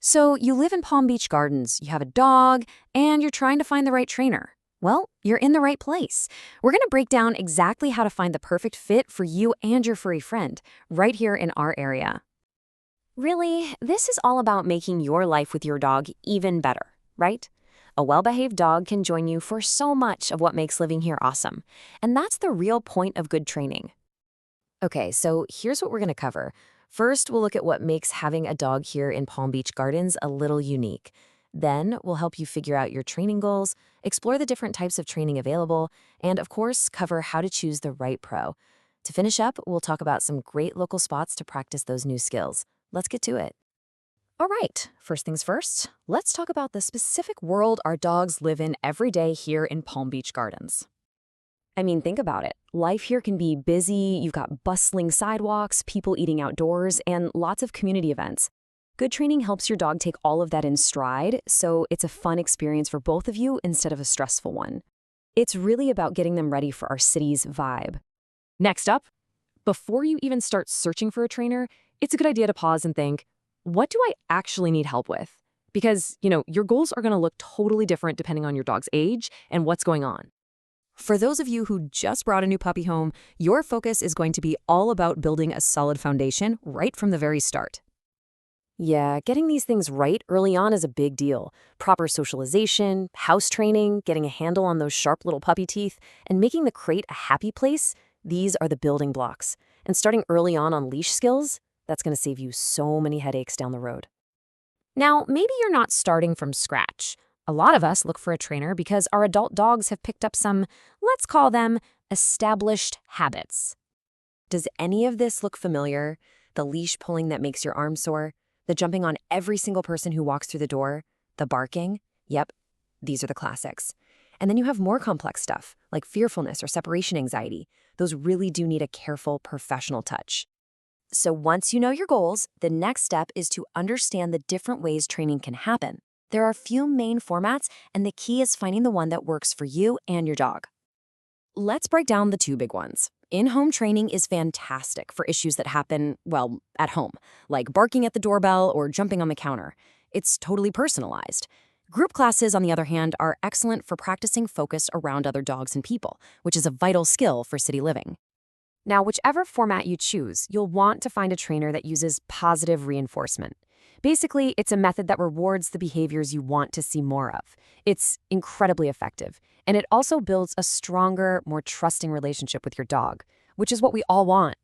So you live in Palm Beach Gardens, you have a dog, and you're trying to find the right trainer. Well, you're in the right place. We're going to break down exactly how to find the perfect fit for you and your furry friend right here in our area. Really, this is all about making your life with your dog even better, right? A well-behaved dog can join you for so much of what makes living here awesome. And that's the real point of good training. Okay, so here's what we're going to cover. First, we'll look at what makes having a dog here in Palm Beach Gardens a little unique. Then, we'll help you figure out your training goals, explore the different types of training available, and of course, cover how to choose the right pro. To finish up, we'll talk about some great local spots to practice those new skills. Let's get to it. All right, first things first, let's talk about the specific world our dogs live in every day here in Palm Beach Gardens. I mean, think about it. Life here can be busy, you've got bustling sidewalks, people eating outdoors, and lots of community events. Good training helps your dog take all of that in stride, so it's a fun experience for both of you instead of a stressful one. It's really about getting them ready for our city's vibe. Next up, before you even start searching for a trainer, it's a good idea to pause and think, what do I actually need help with? Because, your goals are going to look totally different depending on your dog's age and what's going on. For those of you who just brought a new puppy home, your focus is going to be all about building a solid foundation right from the very start. Yeah, getting these things right early on is a big deal. Proper socialization, house training, getting a handle on those sharp little puppy teeth, and making the crate a happy place, these are the building blocks. And starting early on leash skills, that's going to save you so many headaches down the road. Now, maybe you're not starting from scratch. A lot of us look for a trainer because our adult dogs have picked up some, let's call them, established habits. Does any of this look familiar? The leash pulling that makes your arm sore? The jumping on every single person who walks through the door? The barking? Yep, these are the classics. And then you have more complex stuff, like fearfulness or separation anxiety. Those really do need a careful, professional touch. So once you know your goals, the next step is to understand the different ways training can happen. There are a few main formats, and the key is finding the one that works for you and your dog. Let's break down the two big ones. In-home training is fantastic for issues that happen, well, at home, like barking at the doorbell or jumping on the counter. It's totally personalized. Group classes, on the other hand, are excellent for practicing focus around other dogs and people, which is a vital skill for city living. Now, whichever format you choose, you'll want to find a trainer that uses positive reinforcement. Basically, it's a method that rewards the behaviors you want to see more of. It's incredibly effective, and it also builds a stronger, more trusting relationship with your dog, which is what we all want.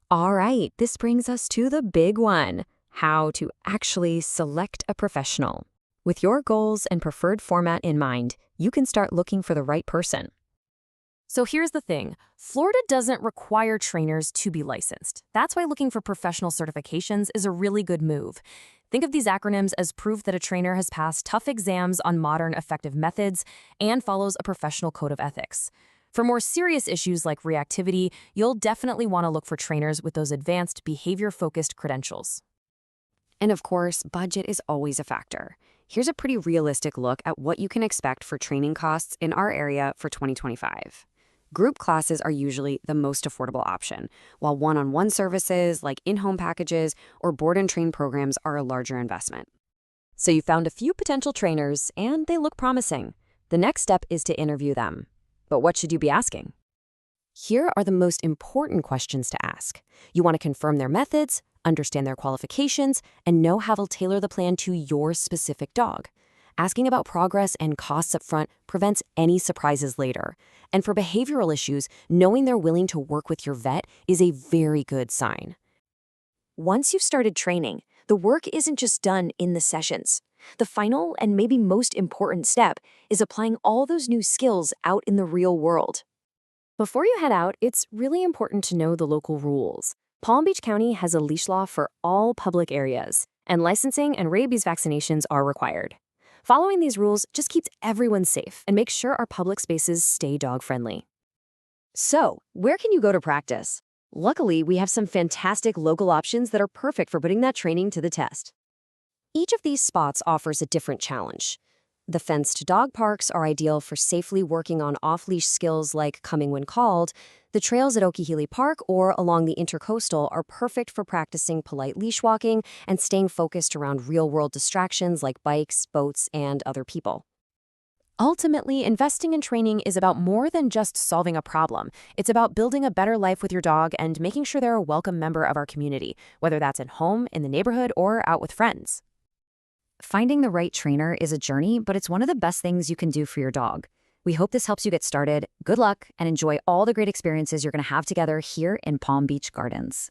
All right, this brings us to the big one, how to actually select a professional. With your goals and preferred format in mind, you can start looking for the right person. So here's the thing, Florida doesn't require trainers to be licensed. That's why looking for professional certifications is a really good move. Think of these acronyms as proof that a trainer has passed tough exams on modern effective methods and follows a professional code of ethics. For more serious issues like reactivity, you'll definitely want to look for trainers with those advanced behavior-focused credentials. And of course, budget is always a factor. Here's a pretty realistic look at what you can expect for training costs in our area for 2025. Group classes are usually the most affordable option, while one-on-one services like in-home packages or board and train programs are a larger investment. So you found a few potential trainers, and they look promising. The next step is to interview them. But what should you be asking? Here are the most important questions to ask. You want to confirm their methods, understand their qualifications, and know how to tailor the plan to your specific dog. Asking about progress and costs up front prevents any surprises later. And for behavioral issues, knowing they're willing to work with your vet is a very good sign. Once you've started training, the work isn't just done in the sessions. The final and maybe most important step is applying all those new skills out in the real world. Before you head out, it's really important to know the local rules. Palm Beach County has a leash law for all public areas, and licensing and rabies vaccinations are required. Following these rules just keeps everyone safe and makes sure our public spaces stay dog-friendly. So, where can you go to practice? Luckily, we have some fantastic local options that are perfect for putting that training to the test. Each of these spots offers a different challenge. The fenced dog parks are ideal for safely working on off-leash skills like coming when called. The trails at Okeechobee Park or along the Intercoastal are perfect for practicing polite leash walking and staying focused around real-world distractions like bikes, boats, and other people. Ultimately, investing in training is about more than just solving a problem. It's about building a better life with your dog and making sure they're a welcome member of our community, whether that's at home, in the neighborhood, or out with friends. Finding the right trainer is a journey, but it's one of the best things you can do for your dog. We hope this helps you get started. Good luck and enjoy all the great experiences you're going to have together here in Palm Beach Gardens.